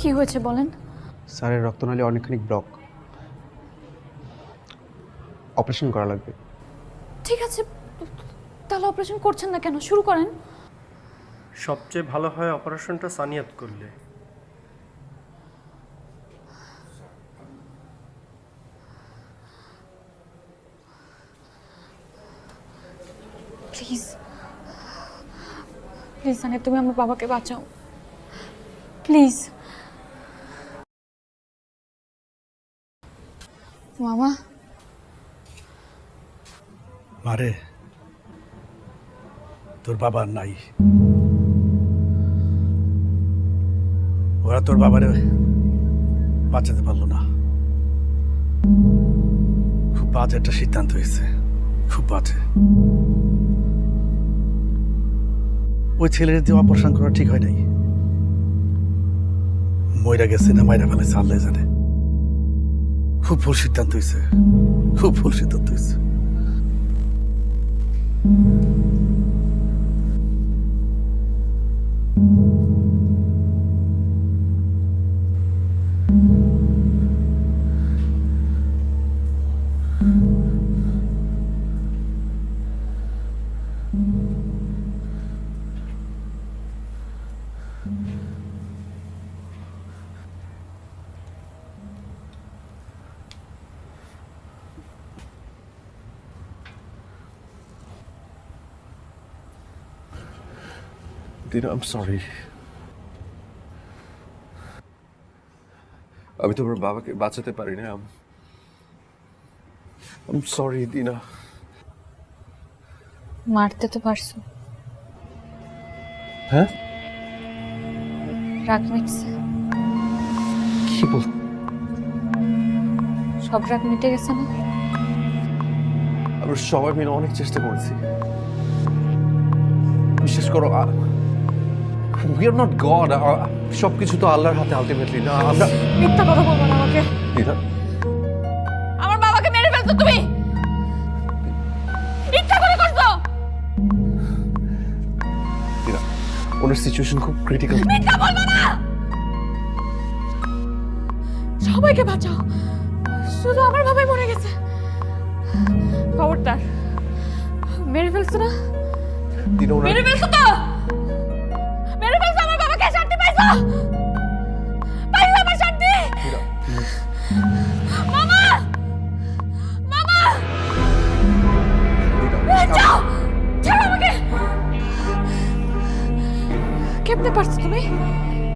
কি হয়েছে বলেন? স্যারের রক্তনালী অনেকখানি ব্লক, অপারেশন করা লাগবে। ঠিক আছে, তাহলে অপারেশন করছেন না কেন? শুরু করেন। সবচেয়ে ভালো হয় অপারেশনটা সানিয়াত করলে। প্লিজ প্লিজ সানিয়া, তুমি আমার বাবাকে বাঁচাও প্লিজ। মামা, মারে তোর বাবার নাই, ওরা তোর বাবারে বাঁচাতে পারলো না। খুব বাজে একটা সিদ্ধান্ত হয়েছে, খুব বাজে। ওই ছেলের দিয়ে অপারেশন করা ঠিক হয় নাই। মইরা গেছে না মাইরা ফেলেছে আল্লাহ জানে। খুব ভুল সিদ্ধান্ত হয়েছে, খুব ভুল সিদ্ধান্ত হয়েছে। দিনা, আই এম সরি। আমি তোমার বাবাকে বাঁচাতে পারি না। আই এম সরি দিনা। মারতে তো পারছো। হ্যাঁ, রাগ মিটছে? কি বল? সব রাগ মিটে গেছে না? আমরা সবাই মিলে অনেক চেষ্টা করেছি। বিশেষ করো, উই আর নট গড। সবকিছু তো আল্লাহর হাতে আলটিমেটলি। না, আমরা মিথ্যা কথা বলবো না আমাকে। দিনা, আমার বাবাকে মেরে ফেলছো তুমি, ইচ্ছা করে করছো। দিনা, ওনার সিচুয়েশন খুব ক্রিটিক্যাল। মিথ্যা বলবো না, সবাইকে বাঁচাও, শুধু আমার বাবাই মরে গেছে। খবরদার, মেরে ফেলছো না? দিনা, ওনার মেরে ফেলছো তো, মেরে ফেলছো আমার বাবাকে। শান্তি পাইছো? পাইছো আমার শান্তি? মামা, মামা, যাও, ছাড়ো আমাকে। কেমনে পারছো তুমি?